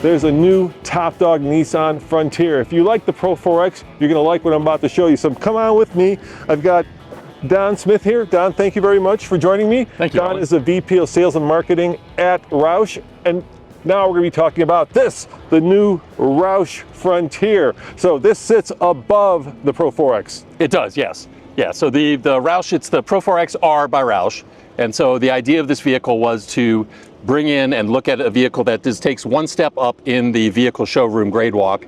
there's a new top dog Nissan Frontier. If you like the Pro 4X, you're gonna like what I'm about to show you. So come on with me. I've got Don Smith here. Don, thank you very much for joining me. Thank you. Don is the VP of Sales and Marketing at Roush, and now we're going to be talking about this, the new Roush Frontier. So this sits above the Pro 4X. It does, yes. Yeah, so the Roush, it's the Pro 4XR by Roush. And so the idea of this vehicle was to bring in and look at a vehicle that just takes one step up in the vehicle showroom grade walk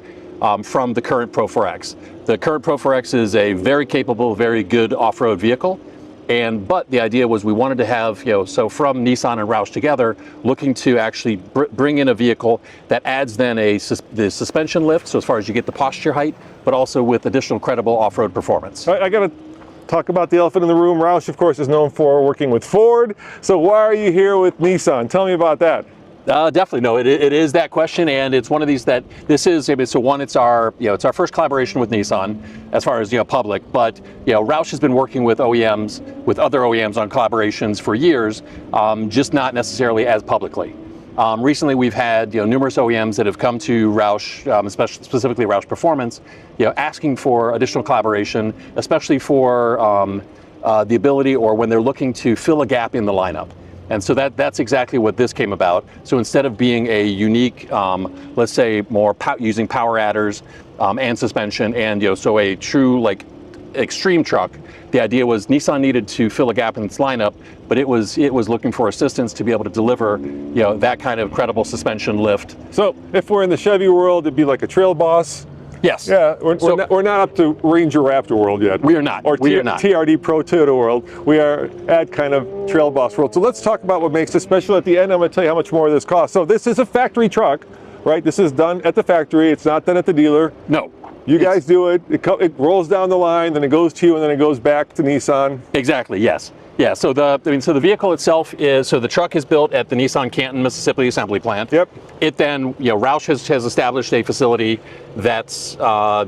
from the current Pro 4X. The current Pro 4X is a very capable, very good off-road vehicle. But the idea was we wanted to have, so from Nissan and Roush together, looking to actually bring in a vehicle that adds then the suspension lift, so as far as you get the posture height, but also with additional credible off-road performance. I got to talk about the elephant in the room. Roush, of course, is known for working with Ford. So why are you here with Nissan? Tell me about that. Definitely, no. It is that question, and it's one of these that this is. So one, it's our it's our first collaboration with Nissan as far as public. But Roush has been working with OEMs, with other OEMs on collaborations for years, just not necessarily as publicly. Recently, we've had numerous OEMs that have come to Roush, especially specifically Roush Performance, asking for additional collaboration, especially for the ability or when they're looking to fill a gap in the lineup. And so that's exactly what this came about. So instead of being a unique, let's say more using power adders and suspension, and so a true extreme truck, the idea was Nissan needed to fill a gap in its lineup, but it was looking for assistance to be able to deliver that kind of credible suspension lift. So if we're in the Chevy world, it'd be like a Trail Boss. Yes. Yeah, we're not up to Ranger Raptor world yet. We are not. Or we are not. TRD Pro Toyota world. We are at kind of Trail Boss world. So let's talk about what makes this special. At the end, I'm going to tell you how much more this costs. So this is a factory truck, right? This is done at the factory. It's not done at the dealer. No. You guys do it. It rolls down the line, then it goes to you, and then it goes back to Nissan. Exactly. Yes. Yeah. So the vehicle itself is, so the truck is built at the Nissan Canton, Mississippi assembly plant. Yep. It then, Roush has established a facility that's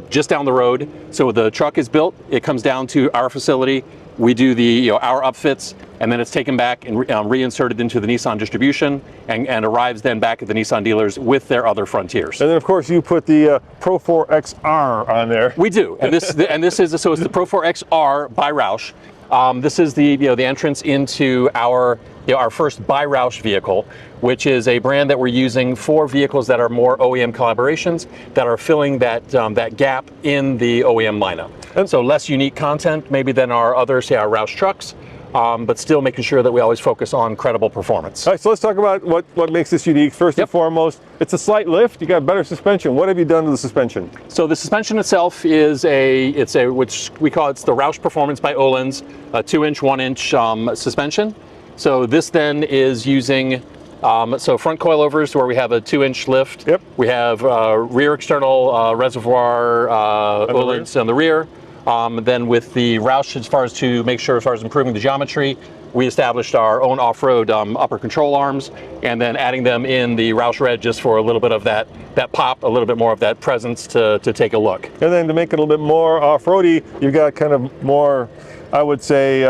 just down the road. So the truck is built. It comes down to our facility. We do the our upfits, and then it's taken back and reinserted into the Nissan distribution, and arrives then back at the Nissan dealers with their other Frontiers. And then of course you put the Pro 4XR on there. We do, and this is so it's the Pro 4XR by Roush. This is the entrance into our first by Roush vehicle, which is a brand that we're using for vehicles that are more OEM collaborations that are filling that gap in the OEM lineup. And so less unique content maybe than our other, say our Roush trucks, but still making sure that we always focus on credible performance. All right, so let's talk about what makes this unique. First and foremost, it's a slight lift. You got better suspension. What have you done to the suspension? So the suspension itself is which we call it's the Roush Performance by Öhlins, a 2-inch, 1-inch suspension. So this then is using so front coilovers where we have a 2-inch lift. Yep. We have rear external reservoir Öhlins on the rear. Then with the Roush, as far as improving the geometry, we established our own off-road upper control arms, and then adding them in the Roush Red just for a little bit of that pop, a little bit more of that presence to take a look. And then to make it a little bit more off-roady, you've got kind of more, I would say,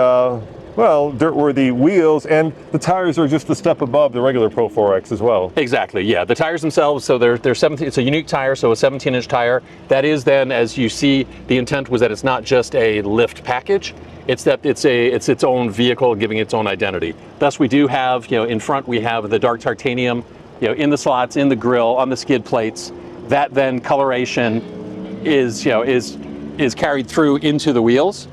dirt-worthy wheels, and the tires are just a step above the regular Pro 4X as well. Exactly, yeah. The tires themselves, so they're 17. It's a unique tire, so a 17-inch tire. That is then, as you see, the intent was that it's not just a lift package. It's that it's its own vehicle, giving its own identity. Thus, we do have, in front we have the dark titanium, in the slots, in the grille, on the skid plates. That then coloration is carried through into the wheels.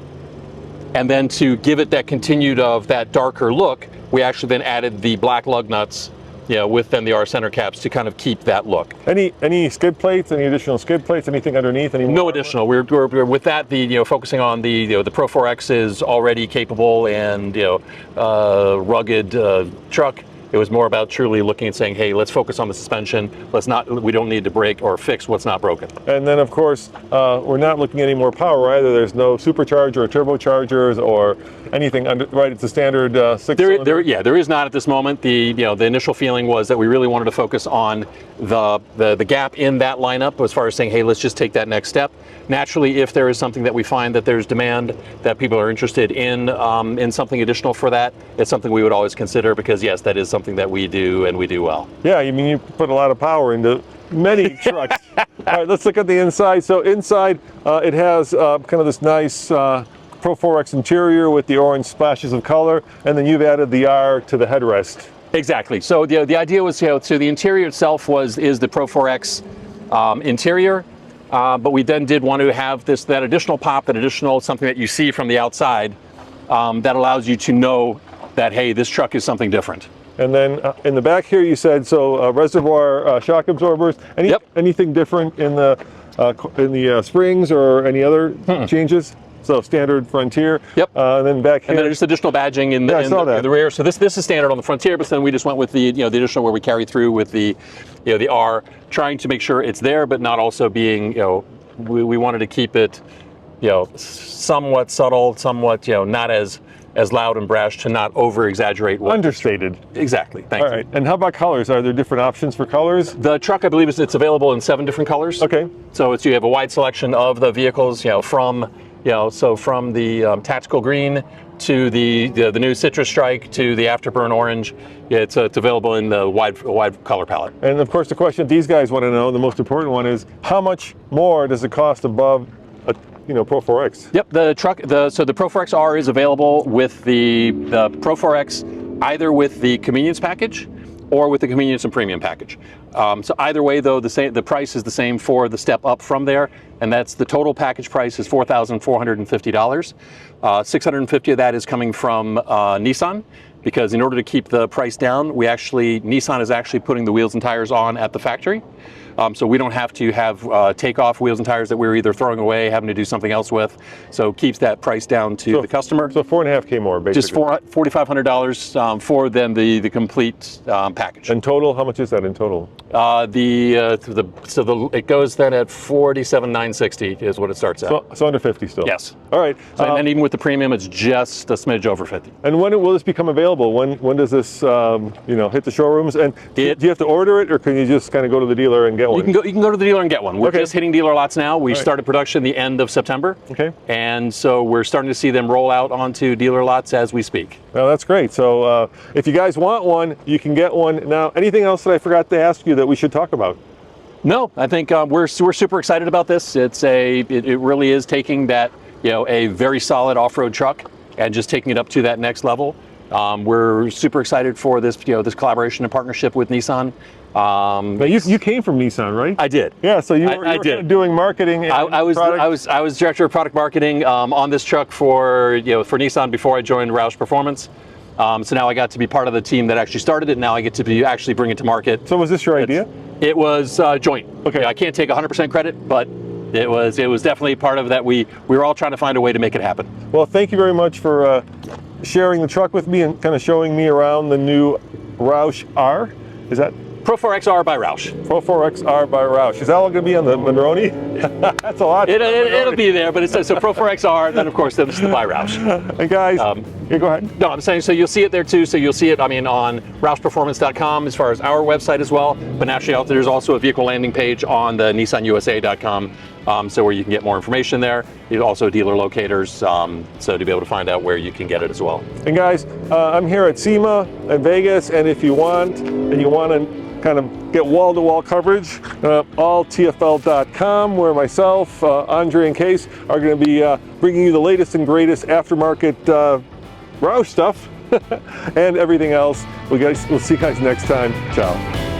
And then to give it that continued of that darker look, we actually then added the black lug nuts, with then the R center caps to kind of keep that look. Any skid plates? Any additional skid plates? Anything underneath? No additional. We're with that. Focusing on the Pro 4X is already capable and rugged truck. It was more about truly looking and saying, hey, let's focus on the suspension. We don't need to break or fix what's not broken. And then of course, we're not looking at any more power either. There's no supercharger or turbochargers or anything under, right? It's a standard six. There is not at this moment. The initial feeling was that we really wanted to focus on the gap in that lineup as far as saying, hey, let's just take that next step. Naturally, if there is something that we find that there's demand, that people are interested in something additional for that, it's something we would always consider, because yes, that is something that we do and we do well. Yeah, I mean, you put a lot of power into many trucks. All right, let's look at the inside. So inside, it has kind of this nice Pro 4X interior with the orange splashes of color, and then you've added the R to the headrest. Exactly. So the idea was, so the interior itself is the Pro 4X interior, but we then did want to have that additional pop, that additional something that you see from the outside that allows you to know that, hey, this truck is something different. And then in the back here, you said reservoir shock absorbers. Anything different in the springs or any other changes? So standard Frontier. Yep. And then back here. And then just additional badging in the rear. So this is standard on the Frontier, but then we just went with the the additional where we carry through with the the R, trying to make sure it's there, but not also being we wanted to keep it somewhat subtle, somewhat not as loud and brash, to not over exaggerate. Understated. Exactly. Thank you. All right. And how about colors? Are there different options for colors? The truck, I believe, it's available in 7 different colors. Okay. So you have a wide selection of the vehicles, from from the tactical green to the new citrus strike to the afterburn orange. It's available in the wide color palette. And of course, the question these guys want to know, the most important one, is how much more does it cost above a Pro 4X? Yep, the truck. So the Pro 4X R is available with the Pro 4X, either with the convenience package or with the convenience and premium package. So either way, though, the price is the same for the step up from there, and that's the total package price is $4,450. $650 of that is coming from Nissan, because in order to keep the price down, Nissan is actually putting the wheels and tires on at the factory. So we don't have to have take-off wheels and tires that we're either throwing away, having to do something else with. So keeps that price down to the customer. So $4.5K more, basically. Just $4,500 for then the complete package. And total, how much is that in total? It goes then at $47,960 is what it starts at. So under 50 still. Yes. All right. And even with the premium, it's just a smidge over 50. And when will this become available? When does this hit the showrooms? And do you have to order it, or can you just kind of go to the dealer and get one? You can go to the dealer and get one. We're just hitting dealer lots now. We started production the end of September. Okay. And so we're starting to see them roll out onto dealer lots as we speak. Well, that's great. So if you guys want one, you can get one. Now, anything else that I forgot to ask you that we should talk about? No, I think we're super excited about this. It really is taking that a very solid off-road truck and just taking it up to that next level. We're super excited for this this collaboration and partnership with Nissan. But you came from Nissan, right? I did. Yeah, so you were doing marketing. And I was director of product marketing on this truck for Nissan before I joined Roush Performance. So now I got to be part of the team that actually started it. Now I get to actually bring it to market. So was this your idea? It was joint. Okay. I can't take 100% credit, but it was definitely part of that. We were all trying to find a way to make it happen. Well, thank you very much for sharing the truck with me and kind of showing me around the new Roush R. Is that? Pro 4XR by Roush. Pro 4XR by Roush. Is that all going to be on the Monroney? That's a lot. It'll be there, but it says so Pro 4XR, then of course this is the by Roush. And guys, yeah, go ahead. No, I'm saying, so you'll see it there too. So you'll see it, on RoushPerformance.com as far as our website as well. But naturally, there's also a vehicle landing page on the NissanUSA.com, so where you can get more information there. There's also dealer locators, so to be able to find out where you can get it as well. And guys, I'm here at SEMA in Vegas, and if you want to kind of get wall-to-wall coverage, alltfl.com, where myself, Andre, and Case are going to be bringing you the latest and greatest aftermarket Roush stuff and everything else. We'll see you guys next time. Ciao.